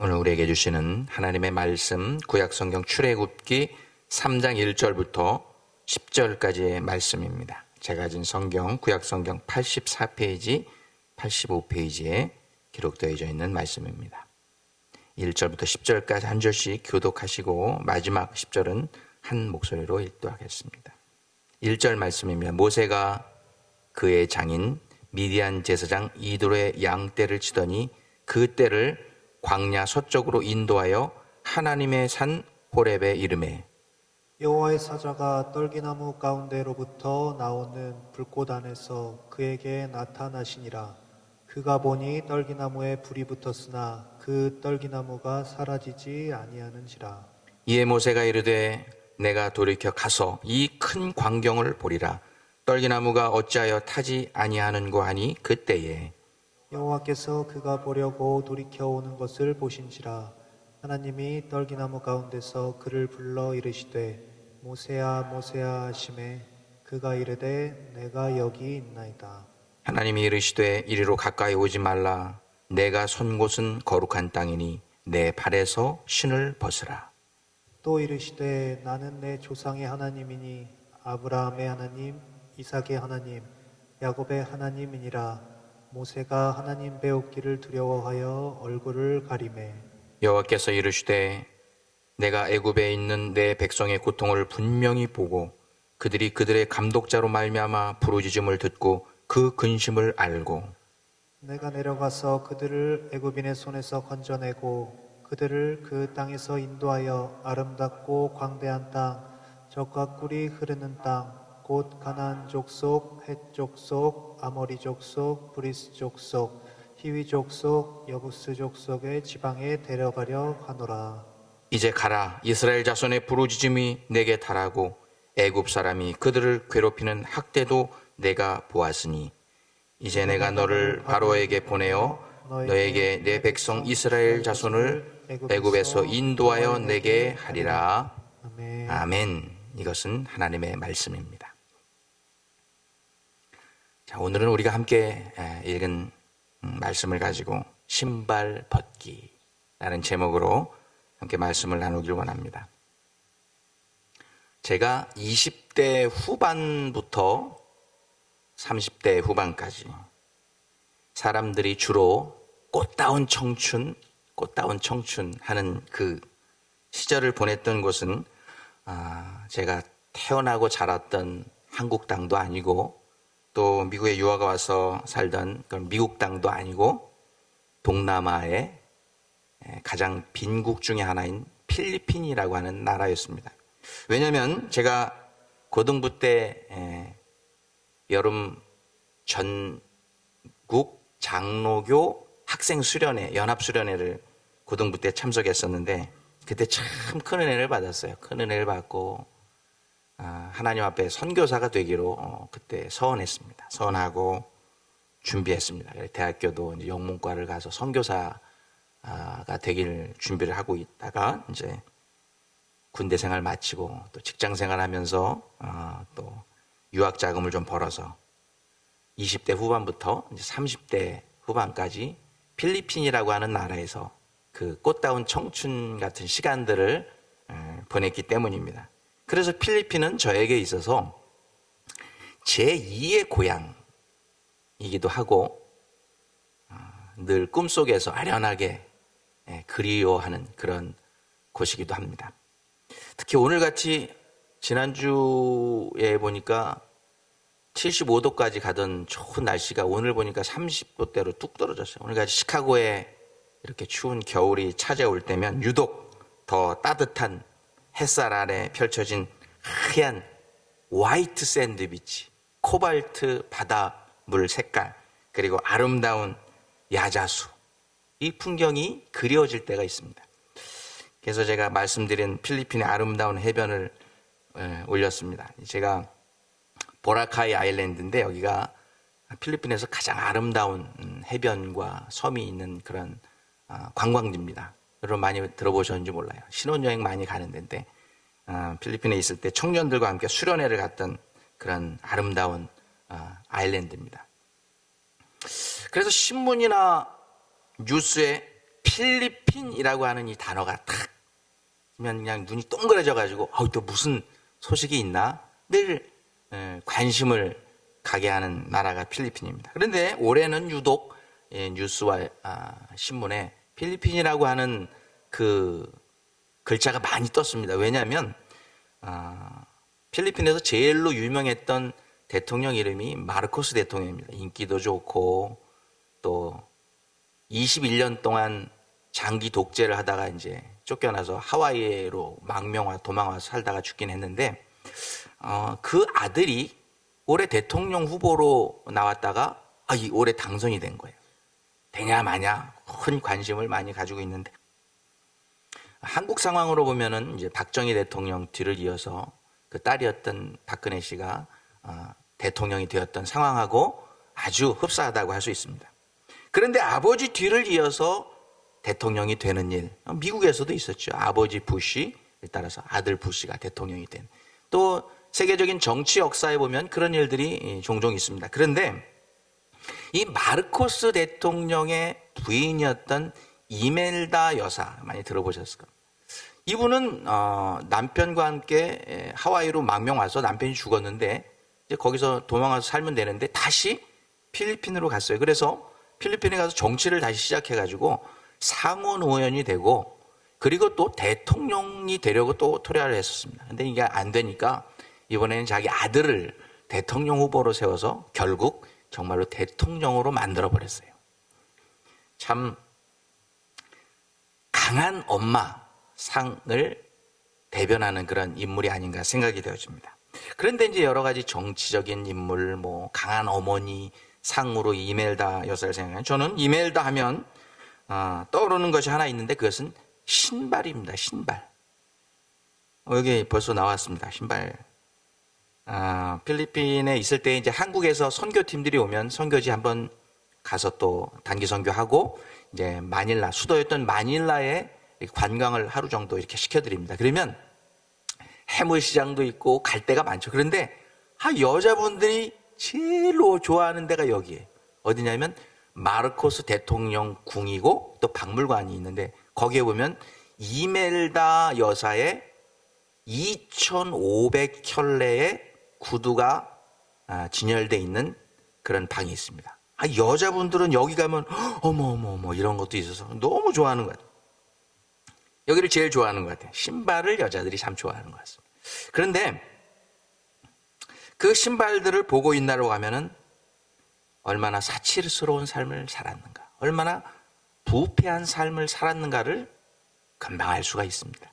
오늘 우리에게 주시는 하나님의 말씀, 구약성경 출애굽기 3장 1절부터 10절까지의 말씀입니다. 제가 가진 성경, 구약성경 84페이지, 85페이지에 기록되어져 있는 말씀입니다. 1절부터 10절까지 한 절씩 교독하시고 마지막 10절은 한 목소리로 읽도하겠습니다. 1절 말씀입니다. 모세가 그의 장인 미디안 제사장 이도의 양떼를 치더니 그 떼를 광야 서쪽으로 인도하여 하나님의 산 호렙에 이르매 여호와의 사자가 떨기나무 가운데로부터 나오는 불꽃 안에서 그에게 나타나시니라. 그가 보니 떨기나무에 불이 붙었으나 그 떨기나무가 사라지지 아니하는지라. 이에 모세가 이르되 내가 돌이켜 가서 이 큰 광경을 보리라. 떨기나무가 어찌하여 타지 아니하는고 하니 그때에 여호와께서 그가 보려고 돌이켜 오는 것을 보신지라. 하나님이 떨기나무 가운데서 그를 불러 이르시되 모세야 모세야 하시매 그가 이르되 내가 여기 있나이다. 하나님이 이르시되 이리로 가까이 오지 말라. 내가 선 곳은 거룩한 땅이니 내 발에서 신을 벗으라. 또 이르시되 나는 내 조상의 하나님이니 아브라함의 하나님 이삭의 하나님 야곱의 하나님이니라. 모세가 하나님 배우기를 두려워하여 얼굴을 가리매 여호와께서 이르시되 내가 애굽에 있는 내 백성의 고통을 분명히 보고 그들이 그들의 감독자로 말미암아 부르짖음을 듣고 그 근심을 알고 내가 내려가서 그들을 애굽인의 손에서 건져내고 그들을 그 땅에서 인도하여 아름답고 광대한 땅 젖과 꿀이 흐르는 땅 곧 가나안 족속, 헷 족속, 아모리 족속, 브리스 족속, 히위 족속, 여부스 족속의 지방에 데려가려 하노라. 이제 가라. 이스라엘 자손의 부르짖음이 내게 달하고 애굽 사람이 그들을 괴롭히는 학대도 내가 보았으니 이제 내가 너를 바로에게 보내어 너에게 내 백성 이스라엘 자손을 애굽에서 인도하여 내게 하리라. 아멘. 아멘. 이것은 하나님의 말씀입니다. 자, 오늘은 우리가 함께 읽은 말씀을 가지고 신발 벗기라는 제목으로 함께 말씀을 나누길 원합니다. 제가 20대 후반부터 30대 후반까지 사람들이 주로 꽃다운 청춘 하는 그 시절을 보냈던 곳은 제가 태어나고 자랐던 한국 땅도 아니고 또 미국에 유학가 와서 살던 그런 미국 땅도 아니고 동남아의 가장 빈국 중에 하나인 필리핀이라고 하는 나라였습니다. 왜냐하면 제가 고등부 때 여름 전국 장로교 학생 수련회, 연합 수련회를 고등부 때 참석했었는데 그때 참 큰 은혜를 받았어요. 큰 은혜를 받고 하나님 앞에 선교사가 되기로 그때 서원했습니다. 서원하고 준비했습니다. 대학교도 이제 영문과를 가서 선교사가 되길 준비를 하고 있다가 이제 군대 생활 마치고 또 직장 생활하면서 또 유학 자금을 좀 벌어서 20대 후반부터 이제 30대 후반까지 필리핀이라고 하는 나라에서 그 꽃다운 청춘 같은 시간들을 보냈기 때문입니다. 그래서 필리핀은 저에게 있어서 제2의 고향이기도 하고 늘 꿈속에서 아련하게 그리워하는 그런 곳이기도 합니다. 특히 오늘같이 지난주에 보니까 75도까지 가던 좋은 날씨가 오늘 보니까 30도대로 뚝 떨어졌어요. 오늘같이 시카고에 이렇게 추운 겨울이 찾아올 때면 유독 더 따뜻한 햇살 아래 펼쳐진 하얀 화이트 샌드 비치, 코발트 바다물 색깔, 그리고 아름다운 야자수, 이 풍경이 그리워질 때가 있습니다. 그래서 제가 말씀드린 필리핀의 아름다운 해변을 올렸습니다. 제가 보라카이 아일랜드인데 여기가 필리핀에서 가장 아름다운 해변과 섬이 있는 그런 관광지입니다. 여러분 많이 들어보셨는지 몰라요. 신혼여행 많이 가는 데인데 필리핀에 있을 때 청년들과 함께 수련회를 갔던 그런 아름다운 아일랜드입니다. 그래서 신문이나 뉴스에 필리핀이라고 하는 이 단어가 탁 그러면 그냥 눈이 동그래져 가지고 또 무슨 소식이 있나 늘 관심을 가게 하는 나라가 필리핀입니다. 그런데 올해는 유독 뉴스와 신문에 필리핀이라고 하는 그 글자가 많이 떴습니다. 왜냐하면 필리핀에서 제일로 유명했던 대통령 이름이 마르코스 대통령입니다. 인기도 좋고 또 21년 동안 장기 독재를 하다가 이제 쫓겨나서 하와이로 도망와서 살다가 죽긴 했는데 그 아들이 올해 대통령 후보로 나왔다가 올해 당선이 된 거예요. 되냐 마냐 큰 관심을 많이 가지고 있는데 한국 상황으로 보면은 이제 박정희 대통령 뒤를 이어서 그 딸이었던 박근혜 씨가 대통령이 되었던 상황하고 아주 흡사하다고 할 수 있습니다. 그런데 아버지 뒤를 이어서 대통령이 되는 일, 미국에서도 있었죠. 아버지 부시에 따라서 아들 부시가 대통령이 된. 또 세계적인 정치 역사에 보면 그런 일들이 종종 있습니다. 그런데 이 마르코스 대통령의 부인이었던 이멜다 여사 많이 들어보셨을 겁니다. 이분은 남편과 함께 하와이로 망명 와서 남편이 죽었는데 이제 거기서 도망와서 살면 되는데 다시 필리핀으로 갔어요. 그래서 필리핀에 가서 정치를 다시 시작해가지고 상원 의원이 되고 그리고 또 대통령이 되려고 또 토라를 했었습니다. 근데 이게 안 되니까 이번에는 자기 아들을 대통령 후보로 세워서 결국 정말로 대통령으로 만들어 버렸어요. 참 강한 엄마 상을 대변하는 그런 인물이 아닌가 생각이 되어집니다. 그런데 이제 여러 가지 정치적인 인물, 강한 어머니 상으로 이멜다 여사를 생각하면 저는 이멜다 하면 떠오르는 것이 하나 있는데 그것은 신발입니다. 신발. 여기 벌써 나왔습니다. 신발. 필리핀에 있을 때 이제 한국에서 선교팀들이 오면 선교지 한번 가서 또 단기 선교하고 이제 마닐라, 수도였던 마닐라에 관광을 하루 정도 이렇게 시켜드립니다. 그러면 해물시장도 있고 갈 데가 많죠. 그런데 여자분들이 제일 좋아하는 데가 여기에요. 어디냐면 마르코스 대통령 궁이고 또 박물관이 있는데 거기에 보면 이멜다 여사의 2,500켤레의 구두가 진열되어 있는 그런 방이 있습니다. 여자분들은 여기 가면 어머 이런 것도 있어서 너무 좋아하는 것 같아요. 여기를 제일 좋아하는 것 같아요. 신발을 여자들이 참 좋아하는 것 같습니다. 그런데 그 신발들을 보고 있나로 가면은 얼마나 사치스러운 삶을 살았는가, 얼마나 부패한 삶을 살았는가를 금방 알 수가 있습니다.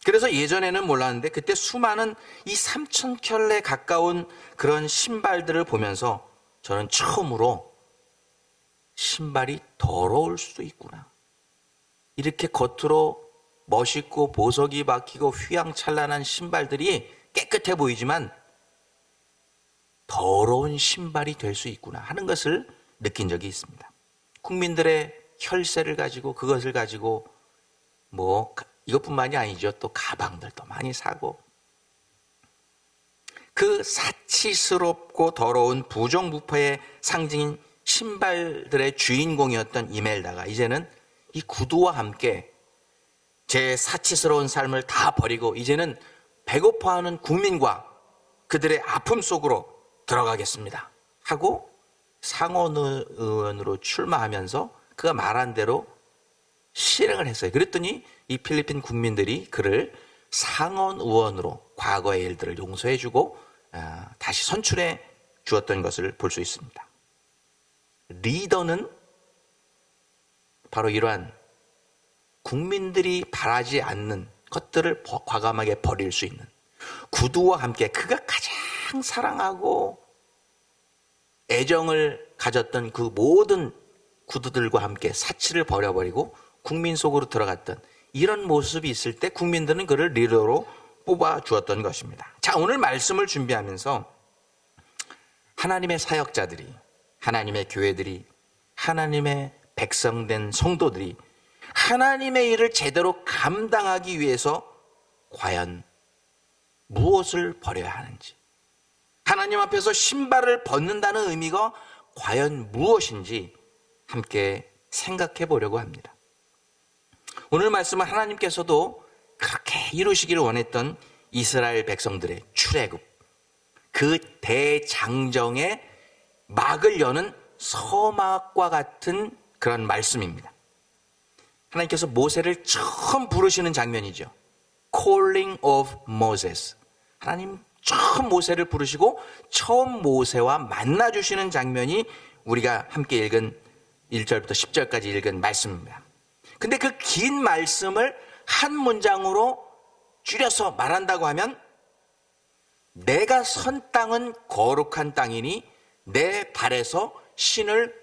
그래서 예전에는 몰랐는데 그때 수많은 이 3,000켤레 가까운 그런 신발들을 보면서 저는 처음으로 신발이 더러울 수도 있구나. 이렇게 겉으로 멋있고 보석이 박히고 휘황찬란한 신발들이 깨끗해 보이지만 더러운 신발이 될 수 있구나 하는 것을 느낀 적이 있습니다. 국민들의 혈세를 가지고 그것을 가지고 이것뿐만이 아니죠. 또 가방들도 많이 사고 그 사치스럽고 더러운 부정부패의 상징인 신발들의 주인공이었던 이멜다가 이제는 이 구두와 함께 제 사치스러운 삶을 다 버리고 이제는 배고파하는 국민과 그들의 아픔 속으로 들어가겠습니다 하고 상원의원으로 출마하면서 그가 말한 대로 실행을 했어요. 그랬더니 이 필리핀 국민들이 그를 상원의원으로 과거의 일들을 용서해주고 다시 선출해 주었던 것을 볼 수 있습니다. 리더는 바로 이러한 국민들이 바라지 않는 것들을 과감하게 버릴 수 있는 구두와 함께 그가 가장 사랑하고 애정을 가졌던 그 모든 구두들과 함께 사치를 버려버리고 국민 속으로 들어갔던 이런 모습이 있을 때 국민들은 그를 리더로 뽑아 주었던 것입니다. 자, 오늘 말씀을 준비하면서 하나님의 사역자들이, 하나님의 교회들이, 하나님의 백성된 성도들이 하나님의 일을 제대로 감당하기 위해서 과연 무엇을 버려야 하는지, 하나님 앞에서 신발을 벗는다는 의미가 과연 무엇인지 함께 생각해 보려고 합니다. 오늘 말씀은 하나님께서도 그렇게 이루시기를 원했던 이스라엘 백성들의 출애굽, 그 대장정의 막을 여는 서막과 같은 그런 말씀입니다. 하나님께서 모세를 처음 부르시는 장면이죠. Calling of Moses. 하나님 처음 모세를 부르시고 처음 모세와 만나주시는 장면이 우리가 함께 읽은 1절부터 10절까지 읽은 말씀입니다. 근데 그 긴 말씀을 한 문장으로 줄여서 말한다고 하면, 내가 선 땅은 거룩한 땅이니 내 발에서 신을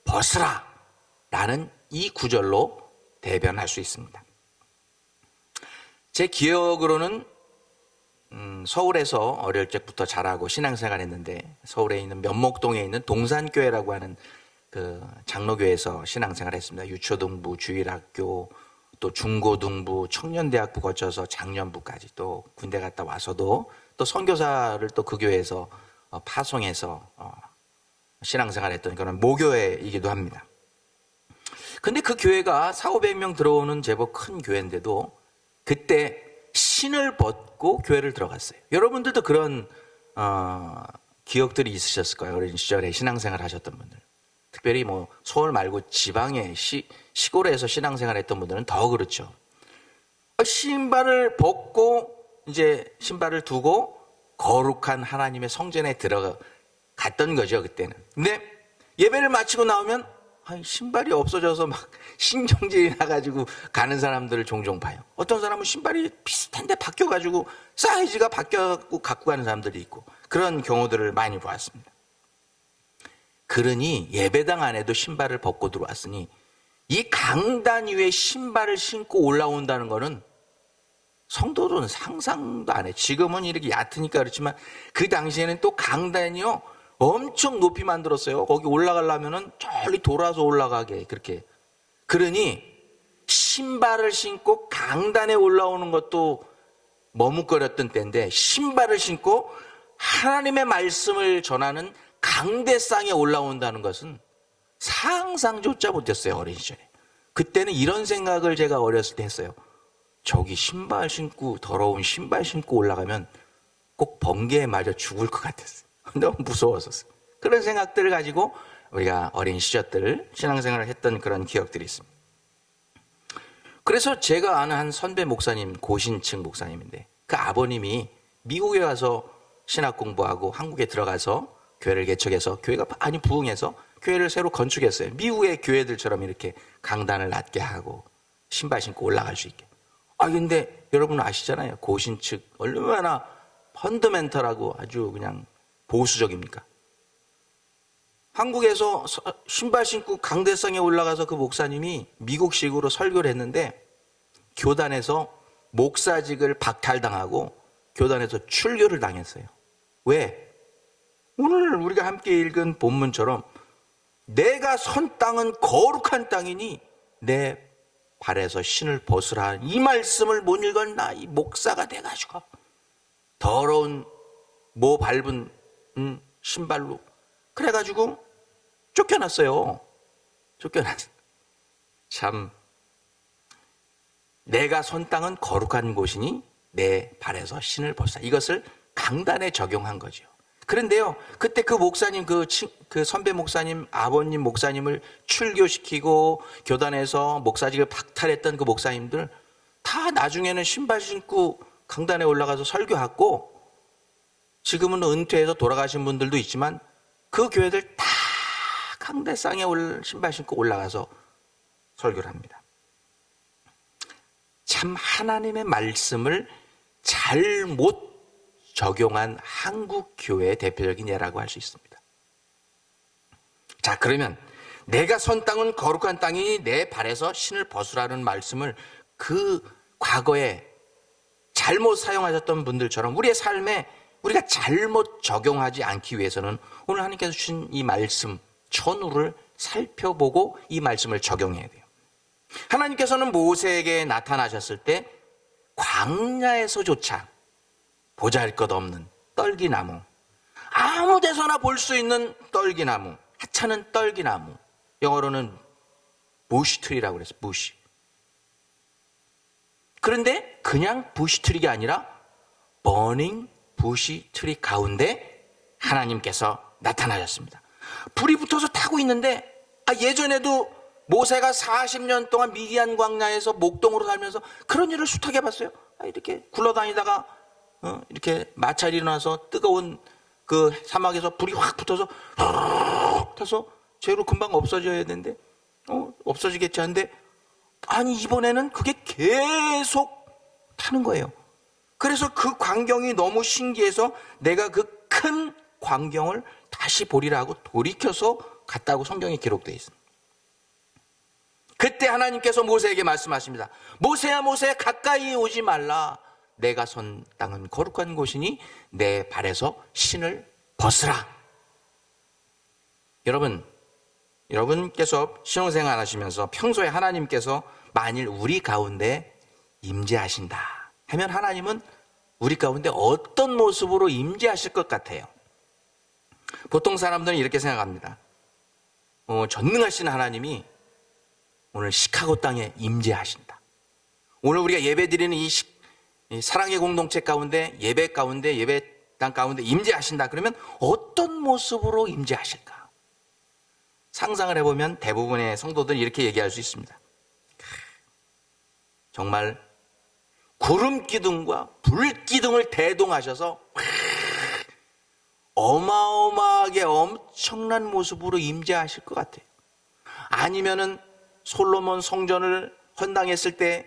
벗으라 라는 이 구절로 대변할 수 있습니다. 제 기억으로는 서울에서 어릴 적부터 자라고 신앙생활 했는데, 서울에 있는 면목동에 있는 동산교회라고 하는 그 장로교회에서 신앙생활 했습니다. 유초등부, 주일학교, 또 중고등부, 청년대학부 거쳐서 장년부까지, 또 군대 갔다 와서도 또 선교사를 또 그 교회에서 파송해서 신앙생활 했던 그런 모교회이기도 합니다. 근데 그 교회가 400~500명 들어오는 제법 큰 교회인데도 그때 신을 벗고 교회를 들어갔어요. 여러분들도 그런 기억들이 있으셨을 거예요. 어린 시절에 신앙생활 하셨던 분들. 특별히 뭐 서울 말고 지방에 시골에서 신앙생활 했던 분들은 더 그렇죠. 신발을 벗고 이제 신발을 두고 거룩한 하나님의 성전에 들어갔던 거죠, 그때는. 근데 예배를 마치고 나오면 신발이 없어져서 막 신경질이 나가지고 가는 사람들을 종종 봐요. 어떤 사람은 신발이 비슷한데 바뀌어가지고 사이즈가 바뀌어갖고 갖고 가는 사람들이 있고, 그런 경우들을 많이 보았습니다. 그러니 예배당 안에도 신발을 벗고 들어왔으니 이 강단 위에 신발을 신고 올라온다는 거는 성도들은 상상도 안 해. 지금은 이렇게 얕으니까 그렇지만 그 당시에는 또 강단이요 엄청 높이 만들었어요. 거기 올라가려면은 저리 돌아서 올라가게 그렇게. 그러니 신발을 신고 강단에 올라오는 것도 머뭇거렸던 때인데, 신발을 신고 하나님의 말씀을 전하는 강대상에 올라온다는 것은 상상조차 못했어요, 어린 시절에. 그때는 이런 생각을 제가 어렸을 때 했어요. 저기 신발 신고, 더러운 신발 신고 올라가면 꼭 번개에 맞아 죽을 것 같았어요. 너무 무서웠었어요. 그런 생각들을 가지고 우리가 어린 시절들을 신앙생활을 했던 그런 기억들이 있습니다. 그래서 제가 아는 한 선배 목사님, 고신층 목사님인데, 그 아버님이 미국에 가서 신학 공부하고 한국에 들어가서 교회를 개척해서 교회가 많이 부흥해서 교회를 새로 건축했어요. 미국의 교회들처럼 이렇게 강단을 낮게 하고 신발 신고 올라갈 수 있게. 근데 여러분 아시잖아요. 고신층 얼마나 펀더멘털하고 아주 그냥 보수적입니까? 한국에서 신발 신고 강대상에 올라가서 그 목사님이 미국식으로 설교를 했는데, 교단에서 목사직을 박탈당하고 교단에서 출교를 당했어요. 왜? 오늘 우리가 함께 읽은 본문처럼 내가 선 땅은 거룩한 땅이니 내 발에서 신을 벗으라, 이 말씀을 못 읽었나, 이 목사가 돼가지고 더러운 모 밟은 신발로 그래가지고 쫓겨났어요. 쫓겨났어요. 참, 내가 선 땅은 거룩한 곳이니 내 발에서 신을 벗으라, 이것을 강단에 적용한 거죠. 그런데요, 그때 그 목사님, 그 선배 목사님, 아버님 목사님을 출교시키고 교단에서 목사직을 박탈했던 그 목사님들 다 나중에는 신발 신고 강단에 올라가서 설교하고, 지금은 은퇴해서 돌아가신 분들도 있지만 그 교회들 다 강대상에 신발 신고 올라가서 설교를 합니다. 참, 하나님의 말씀을 잘못 적용한 한국 교회의 대표적인 예라고 할 수 있습니다. 자, 그러면 내가 선 땅은 거룩한 땅이니 내 발에서 신을 벗으라는 말씀을 그 과거에 잘못 사용하셨던 분들처럼 우리의 삶에 우리가 잘못 적용하지 않기 위해서는 오늘 하나님께서 주신 이 말씀 천우를 살펴보고 이 말씀을 적용해야 돼요. 하나님께서는 모세에게 나타나셨을 때 광야에서조차 보잘것없는 떨기나무, 아무 데서나 볼 수 있는 떨기나무, 하찮은 떨기나무, 영어로는 bush tree라고 그랬어요. bush. 그런데 그냥 부시트리가 아니라 버닝 부시트리 가운데 하나님께서 나타나셨습니다. 불이 붙어서 타고 있는데 예전에도 모세가 40년 동안 미디안 광야에서 목동으로 살면서 그런 일을 숱하게 봤어요. 이렇게 굴러다니다가 이렇게 마찰이 일어나서 뜨거운 그 사막에서 불이 확 붙어서 타서 죄로 금방 없어져야 되는데 없어지겠지 하는데 아니 이번에는 그게 계속 타는 거예요. 그래서 그 광경이 너무 신기해서 내가 그 큰 광경을 다시 보리라 하고 돌이켜서 갔다고 성경에 기록되어 있습니다. 그때 하나님께서 모세에게 말씀하십니다. 모세야 모세야 가까이 오지 말라. 내가 선 땅은 거룩한 곳이니 내 발에서 신을 벗으라. 여러분께서 신앙생활 하시면서 평소에 하나님께서 만일 우리 가운데 임재하신다 하면 하나님은 우리 가운데 어떤 모습으로 임재하실 것 같아요? 보통 사람들은 이렇게 생각합니다. 전능하신 하나님이 오늘 시카고 땅에 임재하신다. 오늘 우리가 예배드리는 이 사랑의 공동체 가운데 예배 가운데 예배 땅 가운데 임재하신다. 그러면 어떤 모습으로 임재하실까? 상상을 해보면 대부분의 성도들은 이렇게 얘기할 수 있습니다. 정말 구름 기둥과 불 기둥을 대동하셔서 어마어마하게 엄청난 모습으로 임재하실 것 같아요. 아니면은 솔로몬 성전을 헌당했을 때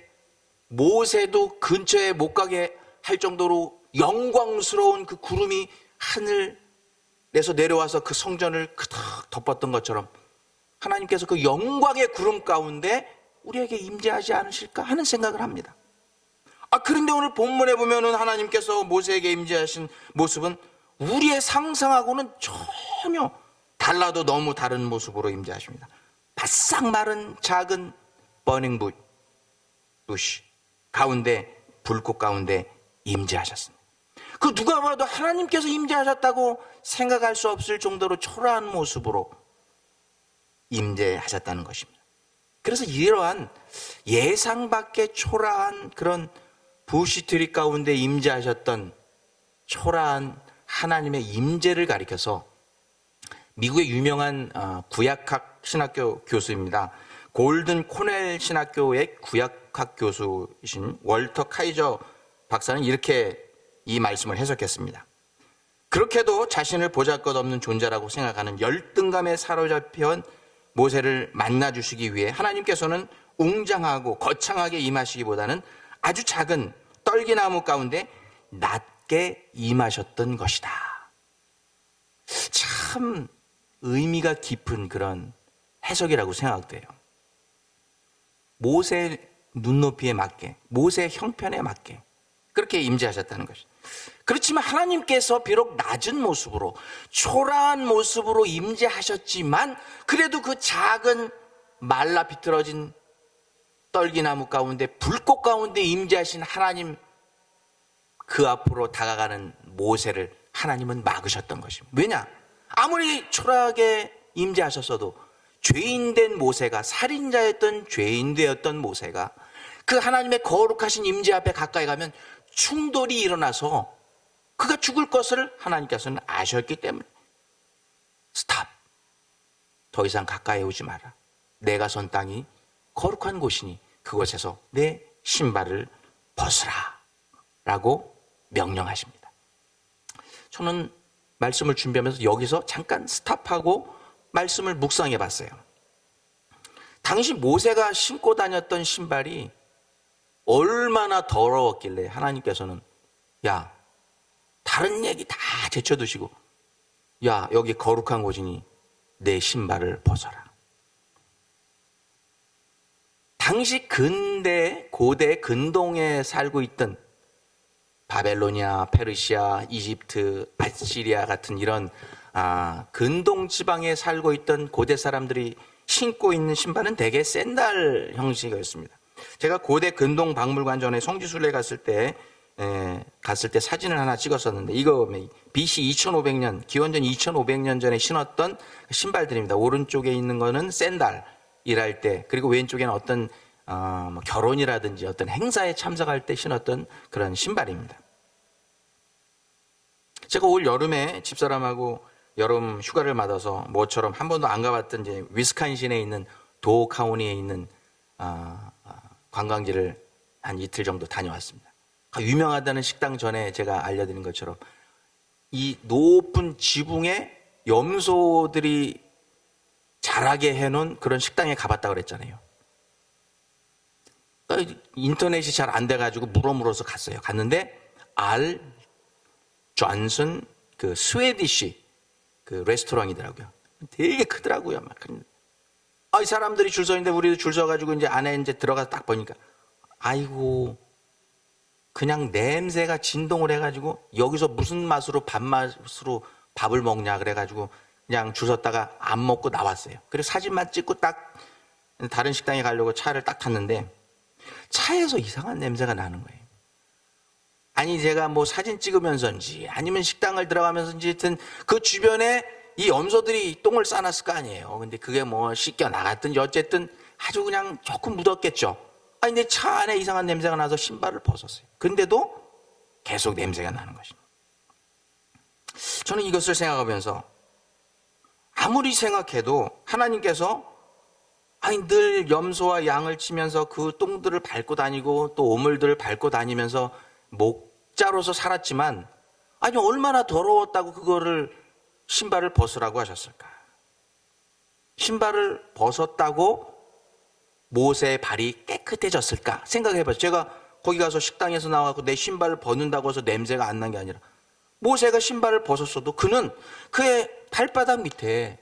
모세도 근처에 못 가게 할 정도로 영광스러운 그 구름이 하늘에서 내려와서 그 성전을 그득 덮었던 것처럼 하나님께서 그 영광의 구름 가운데 우리에게 임재하지 않으실까 하는 생각을 합니다. 그런데 오늘 본문에 보면은 하나님께서 모세에게 임재하신 모습은 우리의 상상하고는 전혀 달라도 너무 다른 모습으로 임재하십니다. 바싹 마른 작은 버닝 부시 가운데 불꽃 가운데 임재하셨습니다. 그 누가 봐도 하나님께서 임재하셨다고 생각할 수 없을 정도로 초라한 모습으로 임재하셨다는 것입니다. 그래서 이러한 예상 밖의 초라한 그런 부시트리 가운데 임재하셨던 초라한 하나님의 임재를 가리켜서 미국의 유명한 구약학 신학교 교수입니다. 골든 코넬 신학교의 구약학 교수이신 월터 카이저 박사는 이렇게 이 말씀을 해석했습니다. 그렇게도 자신을 보잘것없는 존재라고 생각하는 열등감에 사로잡혀온 모세를 만나주시기 위해 하나님께서는 웅장하고 거창하게 임하시기보다는 아주 작은 떨기나무 가운데 낮게 임하셨던 것이다. 참 의미가 깊은 그런 해석이라고 생각돼요. 모세의 눈높이에 맞게, 모세의 형편에 맞게 그렇게 임재하셨다는 것이죠. 그렇지만 하나님께서 비록 낮은 모습으로 초라한 모습으로 임재하셨지만 그래도 그 작은 말라 비틀어진 떨기나무 가운데 불꽃 가운데 임재하신 하나님 그 앞으로 다가가는 모세를 하나님은 막으셨던 것입니다. 왜냐? 아무리 초라하게 임재하셨어도 죄인된 모세가 살인자였던 죄인되었던 모세가 그 하나님의 거룩하신 임재 앞에 가까이 가면 충돌이 일어나서 그가 죽을 것을 하나님께서는 아셨기 때문에 스탑! 더 이상 가까이 오지 마라. 내가 선 땅이 거룩한 곳이니 그곳에서 내 신발을 벗으라 라고 명령하십니다. 저는 말씀을 준비하면서 여기서 잠깐 스탑하고 말씀을 묵상해 봤어요. 당시 모세가 신고 다녔던 신발이 얼마나 더러웠길래 하나님께서는 야, 다른 얘기 다 제쳐두시고 야, 여기 거룩한 곳이니 내 신발을 벗어라. 당시 고대 근동에 살고 있던 바벨로니아, 페르시아, 이집트, 아시리아 같은 이런 근동 지방에 살고 있던 고대 사람들이 신고 있는 신발은 대개 샌들 형식이었습니다. 제가 고대 근동 박물관 전에 성지순례 갔을 때 사진을 하나 찍었었는데 이거 BC 2500년, 기원전 2500년 전에 신었던 신발들입니다. 오른쪽에 있는 거는 샌들 일할 때, 그리고 왼쪽에는 어떤 뭐 결혼이라든지 어떤 행사에 참석할 때 신었던 그런 신발입니다. 제가 올 여름에 집사람하고 여름 휴가를 받아서 모처럼 한 번도 안 가봤던 이제 위스콘신에 있는 도어 카운티에 있는 관광지를 한 이틀 정도 다녀왔습니다. 유명하다는 식당 전에 제가 알려드린 것처럼 이 높은 지붕에 염소들이 자라게 해놓은 그런 식당에 가봤다고 그랬잖아요. 인터넷이 잘 안 돼가지고 물어서 갔어요. 갔는데 알 존슨 그 스웨디시 그 레스토랑이더라고요. 되게 크더라고요. 막. 이 사람들이 줄 서 있는데 우리도 줄 서가지고 이제 안에 이제 들어가서 딱 보니까 아이고 그냥 냄새가 진동을 해가지고 여기서 무슨 맛으로 밥맛으로 밥을 먹냐 그래가지고 그냥 줄 섰다가 안 먹고 나왔어요. 그리고 사진만 찍고 딱 다른 식당에 가려고 차를 딱 탔는데 차에서 이상한 냄새가 나는 거예요. 아니 제가 뭐 사진 찍으면서인지 아니면 식당을 들어가면서인지 하여튼 그 주변에 이 염소들이 똥을 싸놨을 거 아니에요. 근데 그게 뭐 씻겨 나갔든지 어쨌든 아주 그냥 조금 묻었겠죠. 아니 내 차 안에 이상한 냄새가 나서 신발을 벗었어요. 근데도 계속 냄새가 나는 것입니다. 저는 이것을 생각하면서 아무리 생각해도 하나님께서 늘 염소와 양을 치면서 그 똥들을 밟고 다니고 또 오물들을 밟고 다니면서 목자로서 살았지만 얼마나 더러웠다고 그거를 신발을 벗으라고 하셨을까? 신발을 벗었다고 모세의 발이 깨끗해졌을까? 생각해봐요. 제가 거기 가서 식당에서 나와서 내 신발을 벗는다고 해서 냄새가 안 난 게 아니라 모세가 신발을 벗었어도 그는 그의 발바닥 밑에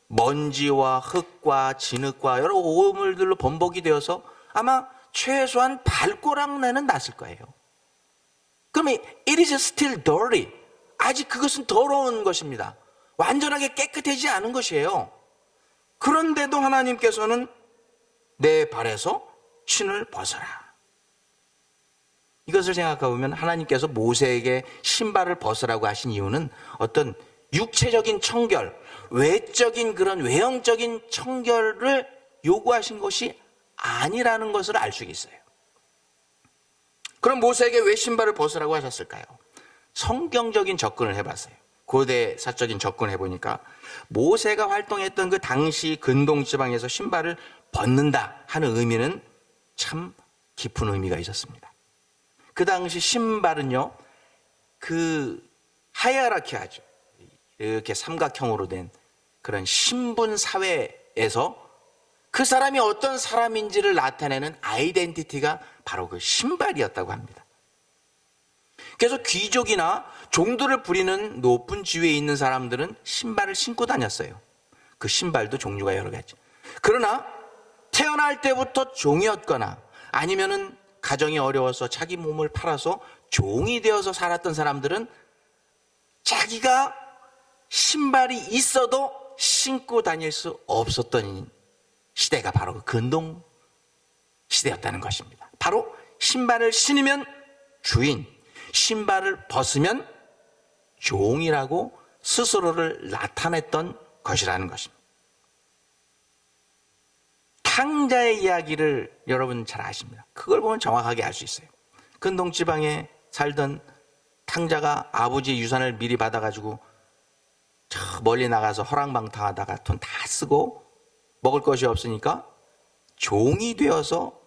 먼지와 흙과 진흙과 여러 오물들로 범벅이 되어서 아마 최소한 발꼬락내는 났을 거예요. 그러면 it is still dirty. 아직 그것은 더러운 것입니다. 완전하게 깨끗해지지 않은 것이에요. 그런데도 하나님께서는 내 발에서 신을 벗어라. 이것을 생각해보면 하나님께서 모세에게 신발을 벗으라고 하신 이유는 어떤 육체적인 청결, 외적인 그런 외형적인 청결을 요구하신 것이 아니라는 것을 알 수 있어요. 그럼 모세에게 왜 신발을 벗으라고 하셨을까요? 성경적인 접근을 해봤어요. 고대 사적인 접근을 해보니까 모세가 활동했던 그 당시 근동 지방에서 신발을 벗는다 하는 의미는 참 깊은 의미가 있었습니다. 그 당시 신발은요, 그 하이라키하죠. 이렇게 삼각형으로 된 그런 신분 사회에서 그 사람이 어떤 사람인지를 나타내는 아이덴티티가 바로 그 신발이었다고 합니다. 그래서 귀족이나 종들을 부리는 높은 지위에 있는 사람들은 신발을 신고 다녔어요. 그 신발도 종류가 여러 가지. 그러나 태어날 때부터 종이었거나 아니면은 가정이 어려워서 자기 몸을 팔아서 종이 되어서 살았던 사람들은 자기가 신발이 있어도 신고 다닐 수 없었던 시대가 바로 그 근동 시대였다는 것입니다. 바로 신발을 신으면 주인, 신발을 벗으면 종이라고 스스로를 나타냈던 것이라는 것입니다. 탕자의 이야기를 여러분 잘 아십니다. 그걸 보면 정확하게 알 수 있어요. 근동 지방에 살던 탕자가 아버지의 유산을 미리 받아가지고 저 멀리 나가서 허랑방탕하다가 돈 다 쓰고 먹을 것이 없으니까 종이 되어서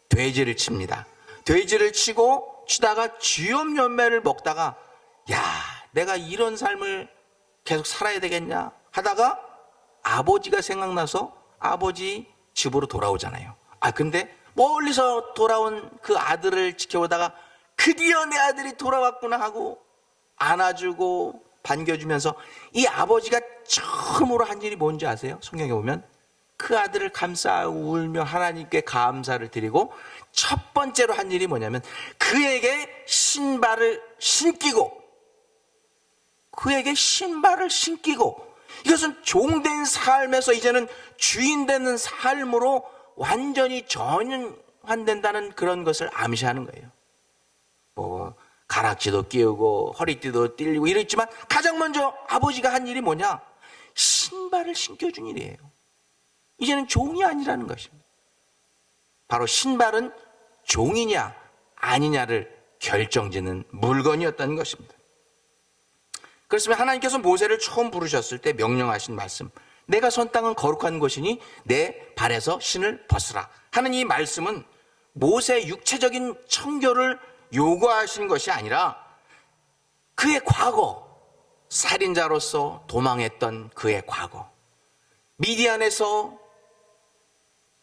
돼지를 칩니다. 돼지를 치다가 쥐염연매를 먹다가 야, 내가 이런 삶을 계속 살아야 되겠냐 하다가 아버지가 생각나서 아버지 집으로 돌아오잖아요. 근데 멀리서 돌아온 그 아들을 지켜보다가 드디어 내 아들이 돌아왔구나 하고 안아주고 반겨주면서 이 아버지가 처음으로 한 일이 뭔지 아세요? 성경에 보면 그 아들을 감싸 울며 하나님께 감사를 드리고 첫 번째로 한 일이 뭐냐면 그에게 신발을 신기고 이것은 종된 삶에서 이제는 주인 되는 삶으로 완전히 전환된다는 그런 것을 암시하는 거예요. 뭐 가락지도 끼우고 허리띠도 띠리고 이랬지만 가장 먼저 아버지가 한 일이 뭐냐? 신발을 신겨준 일이에요. 이제는 종이 아니라는 것입니다. 바로 신발은 종이냐 아니냐를 결정짓는 물건이었다는 것입니다. 그렇습니다. 하나님께서 모세를 처음 부르셨을 때 명령하신 말씀, 내가 선 땅은 거룩한 곳이니 내 발에서 신을 벗으라 하는 이 말씀은 모세의 육체적인 청교를 요구하신 것이 아니라 그의 과거, 살인자로서 도망했던 그의 과거, 미디안에서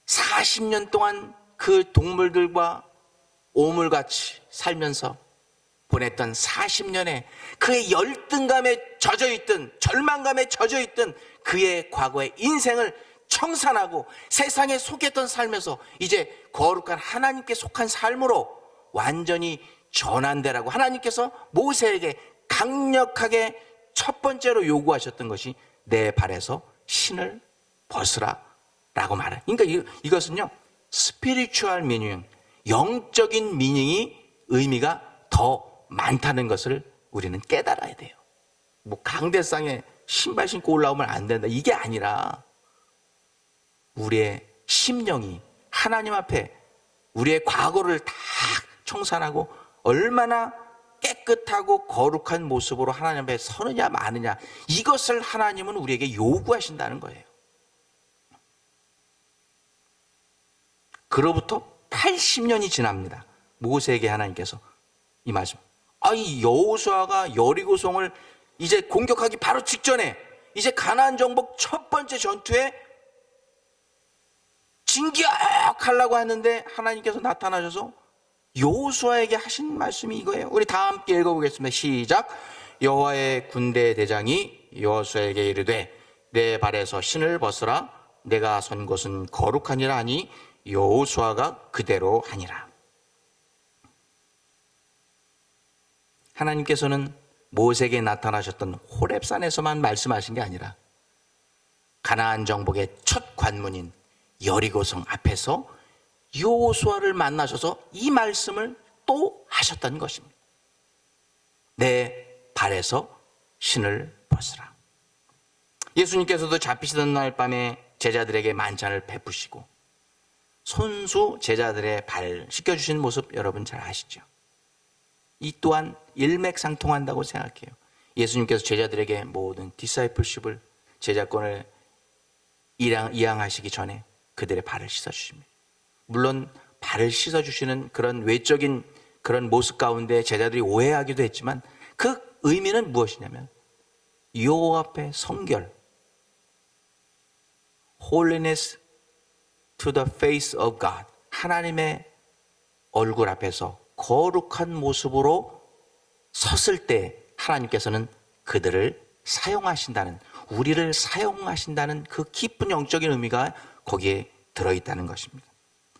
40년 동안 그 동물들과 오물같이 살면서 보냈던 40년에 그의 열등감에 젖어있던, 절망감에 젖어있던 그의 과거의 인생을 청산하고 세상에 속했던 삶에서 이제 거룩한 하나님께 속한 삶으로 완전히 전환되라고 하나님께서 모세에게 강력하게 첫 번째로 요구하셨던 것이 내 발에서 신을 벗으라 라고 말해요. 그러니까 이것은요, 스피리추얼 미닝, 영적인 미닝이 의미가 더 많다는 것을 우리는 깨달아야 돼요. 뭐 강대상에 신발 신고 올라오면 안 된다, 이게 아니라 우리의 심령이 하나님 앞에 우리의 과거를 다 청산하고 얼마나 깨끗하고 거룩한 모습으로 하나님 앞에 서느냐 마느냐, 이것을 하나님은 우리에게 요구하신다는 거예요. 그로부터 80년이 지납니다. 모세에게 하나님께서 이 말씀, 이 여호수아가 여리고성을 이제 공격하기 바로 직전에 이제 가나안 정복 첫 번째 전투에 진격하려고 하는데 하나님께서 나타나셔서 여호수아에게 하신 말씀이 이거예요. 우리 다 함께 읽어보겠습니다. 시작. 여호와의 군대 대장이 여호수아에게 이르되 내 발에서 신을 벗으라. 내가 선 곳은 거룩하니라 하니 여호수아가 그대로 하니라. 하나님께서는 모세에게 나타나셨던 호렙산에서만 말씀하신 게 아니라 가나안 정복의 첫 관문인 여리고성 앞에서 여호수아를 만나셔서 이 말씀을 또 하셨다는 것입니다. 내 발에서 신을 벗으라. 예수님께서도 잡히시던 날 밤에 제자들에게 만찬을 베푸시고 손수 제자들의 발 씻겨주신 모습 여러분 잘 아시죠? 이 또한 일맥상통한다고 생각해요. 예수님께서 제자들에게 모든 디사이플십을, 제자권을 이양하시기 전에 그들의 발을 씻어주십니다. 물론 발을 씻어주시는 그런 외적인 그런 모습 가운데 제자들이 오해하기도 했지만 그 의미는 무엇이냐면 여호와 앞에 성결, holiness to the face of God, 하나님의 얼굴 앞에서 거룩한 모습으로 섰을 때 하나님께서는 그들을 사용하신다는, 우리를 사용하신다는 그 깊은 영적인 의미가 거기에 들어있다는 것입니다.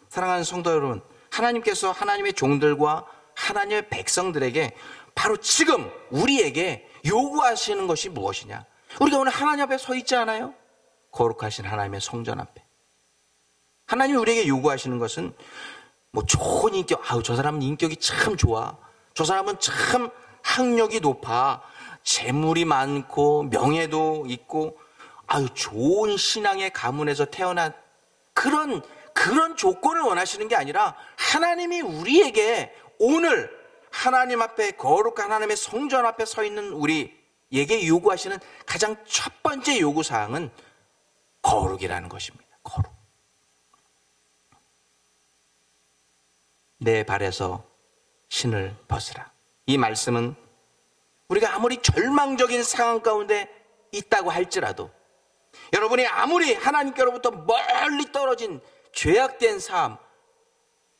사랑하는 성도 여러분, 하나님께서 하나님의 종들과 하나님의 백성들에게 바로 지금 우리에게 요구하시는 것이 무엇이냐? 우리가 오늘 하나님 앞에 서 있지 않아요? 거룩하신 하나님의 성전 앞에. 하나님이 우리에게 요구하시는 것은 뭐 좋은 인격, 저 사람은 인격이 참 좋아, 저 사람은 참 학력이 높아, 재물이 많고 명예도 있고 좋은 신앙의 가문에서 태어난 그런 조건을 원하시는 게 아니라 하나님이 우리에게 오늘 하나님 앞에, 거룩한 하나님의 성전 앞에 서 있는 우리에게 요구하시는 가장 첫 번째 요구사항은 거룩이라는 것입니다. 거룩. 내 발에서 신을 벗으라. 이 말씀은 우리가 아무리 절망적인 상황 가운데 있다고 할지라도, 여러분이 아무리 하나님께로부터 멀리 떨어진 죄악된 삶,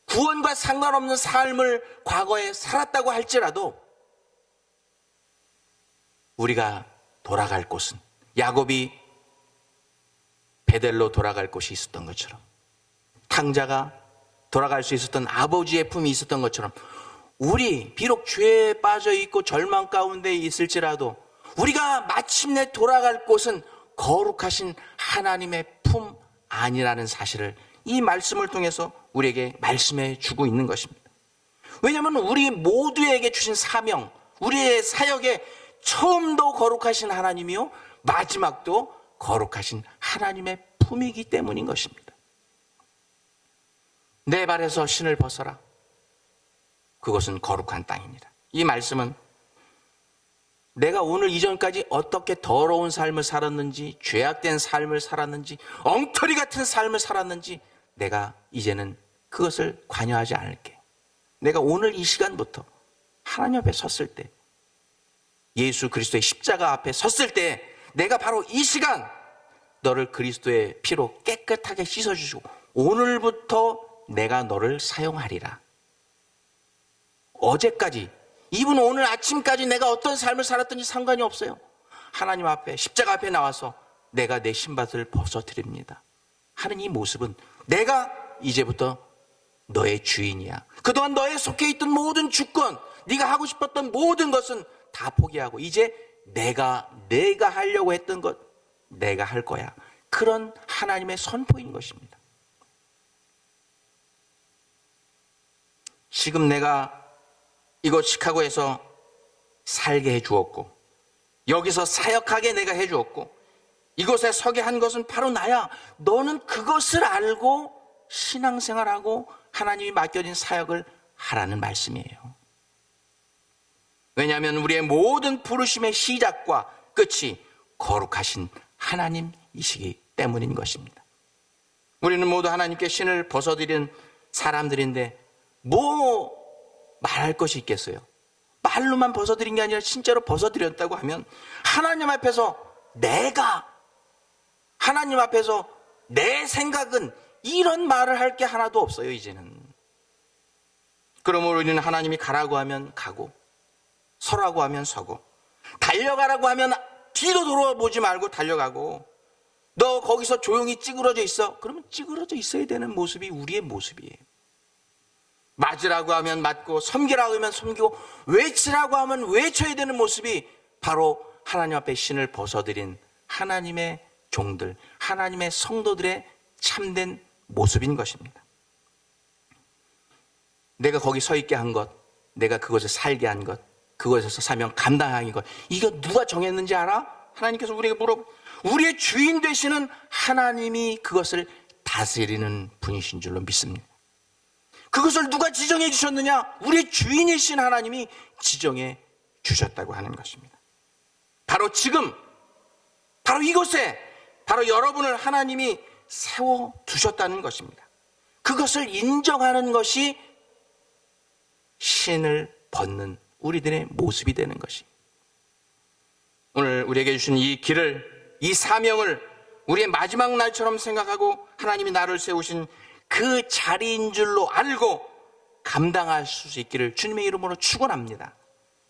구원과 상관없는 삶을 과거에 살았다고 할지라도 우리가 돌아갈 곳은 야곱이 베델로 돌아갈 곳이 있었던 것처럼, 탕자가 돌아갈 수 있었던 아버지의 품이 있었던 것처럼, 우리 비록 죄에 빠져 있고 절망 가운데 있을지라도 우리가 마침내 돌아갈 곳은 거룩하신 하나님의 품 안이라는 사실을 이 말씀을 통해서 우리에게 말씀해 주고 있는 것입니다. 왜냐하면 우리 모두에게 주신 사명, 우리의 사역에 처음도 거룩하신 하나님이요 마지막도 거룩하신 하나님의 품이기 때문인 것입니다. 내 발에서 신을 벗어라. 그것은 거룩한 땅입니다. 이 말씀은 내가 오늘 이전까지 어떻게 더러운 삶을 살았는지, 죄악된 삶을 살았는지, 엉터리 같은 삶을 살았는지 내가 이제는 그것을 관여하지 않을게. 내가 오늘 이 시간부터 하나님 앞에 섰을 때, 예수 그리스도의 십자가 앞에 섰을 때 내가 바로 이 시간 너를 그리스도의 피로 깨끗하게 씻어주시고 오늘부터 내가 너를 사용하리라. 어제까지, 이분 오늘 아침까지 내가 어떤 삶을 살았든지 상관이 없어요. 하나님 앞에, 십자가 앞에 나와서 내가 내 신발을 벗어드립니다 하는 이 모습은 내가 이제부터 너의 주인이야. 그동안 너에 속해 있던 모든 주권, 네가 하고 싶었던 모든 것은 다 포기하고 이제 내가 하려고 했던 것 내가 할 거야. 그런 하나님의 선포인 것입니다. 지금 내가 이곳 시카고에서 살게 해주었고 여기서 사역하게 내가 해주었고 이곳에 서게 한 것은 바로 나야. 너는 그것을 알고 신앙생활하고 하나님이 맡겨진 사역을 하라는 말씀이에요. 왜냐하면 우리의 모든 부르심의 시작과 끝이 거룩하신 하나님이시기 때문인 것입니다. 우리는 모두 하나님께 신을 벗어드린 사람들인데 뭐 말할 것이 있겠어요? 말로만 벗어드린 게 아니라 진짜로 벗어드렸다고 하면 하나님 앞에서 하나님 앞에서 내 생각은 이런 말을 할 게 하나도 없어요. 이제는. 그러므로 우리는 하나님이 가라고 하면 가고 서라고 하면 서고 달려가라고 하면 뒤로 돌아보지 말고 달려가고 너 거기서 조용히 찌그러져 있어. 그러면 찌그러져 있어야 되는 모습이 우리의 모습이에요. 맞으라고 하면 맞고 섬기라고 하면 섬기고 외치라고 하면 외쳐야 되는 모습이 바로 하나님 앞에 신을 벗어들인 하나님의 종들, 하나님의 성도들의 참된 모습인 것입니다. 내가 거기 서 있게 한 것, 내가 그것을 살게 한 것, 그것에서 사명 감당하는 것, 이거 누가 정했는지 알아? 하나님께서 우리에게 우리의 주인 되시는 하나님이 그것을 다스리는 분이신 줄로 믿습니다. 그것을 누가 지정해 주셨느냐? 우리의 주인이신 하나님이 지정해 주셨다고 하는 것입니다. 바로 지금, 바로 이곳에, 바로 여러분을 하나님이 세워두셨다는 것입니다. 그것을 인정하는 것이 신을 벗는 우리들의 모습이 되는 것이. 오늘 우리에게 주신 이 길을, 이 사명을 우리의 마지막 날처럼 생각하고 하나님이 나를 세우신 그 자리인 줄로 알고 감당할 수 있기를 주님의 이름으로 축원합니다.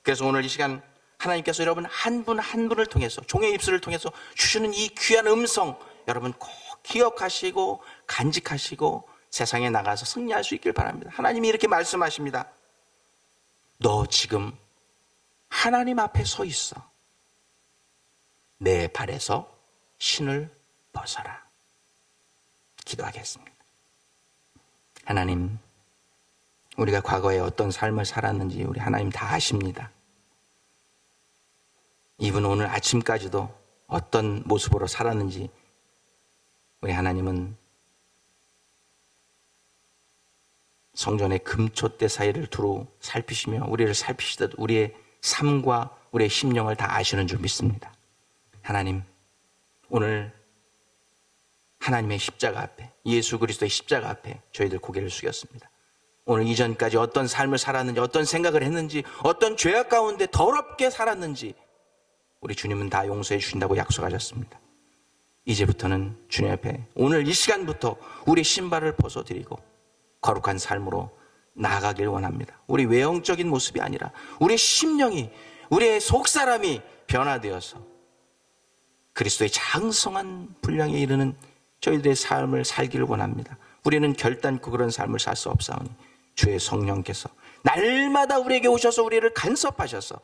그래서 오늘 이 시간 하나님께서 여러분 한 분 한 분을 통해서 종의 입술을 통해서 주시는 이 귀한 음성 여러분 꼭 기억하시고 간직하시고 세상에 나가서 승리할 수 있길 바랍니다. 하나님이 이렇게 말씀하십니다. 너 지금 하나님 앞에 서 있어. 내 발에서 신을 벗어라. 기도하겠습니다. 하나님, 우리가 과거에 어떤 삶을 살았는지 우리 하나님 다 아십니다. 이분 오늘 아침까지도 어떤 모습으로 살았는지 우리 하나님은 성전의 금촛대 사이를 두루 살피시며 우리를 살피시듯 우리의 삶과 우리의 심령을 다 아시는 줄 믿습니다. 하나님, 오늘 하나님의 십자가 앞에, 예수 그리스도의 십자가 앞에 저희들 고개를 숙였습니다. 오늘 이전까지 어떤 삶을 살았는지, 어떤 생각을 했는지, 어떤 죄악 가운데 더럽게 살았는지 우리 주님은 다 용서해 주신다고 약속하셨습니다. 이제부터는 주님 앞에 오늘 이 시간부터 우리 신발을 벗어드리고 거룩한 삶으로 나아가길 원합니다. 우리 외형적인 모습이 아니라 우리 심령이, 우리의 속사람이 변화되어서 그리스도의 장성한 분량에 이르는 저희들의 삶을 살기를 원합니다. 우리는 결단코 그런 삶을 살 수 없사오니 주의 성령께서 날마다 우리에게 오셔서 우리를 간섭하셔서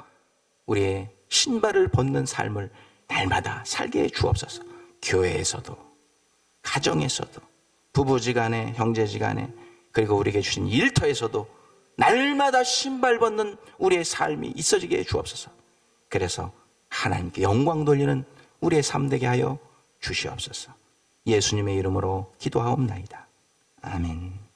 우리의 신발을 벗는 삶을 날마다 살게 해 주옵소서. 교회에서도, 가정에서도, 부부지간에, 형제지간에, 그리고 우리에게 주신 일터에서도 날마다 신발 벗는 우리의 삶이 있어지게 해 주옵소서. 그래서 하나님께 영광 돌리는 우리의 삶 되게 하여 주시옵소서. 예수님의 이름으로 기도하옵나이다. 아멘.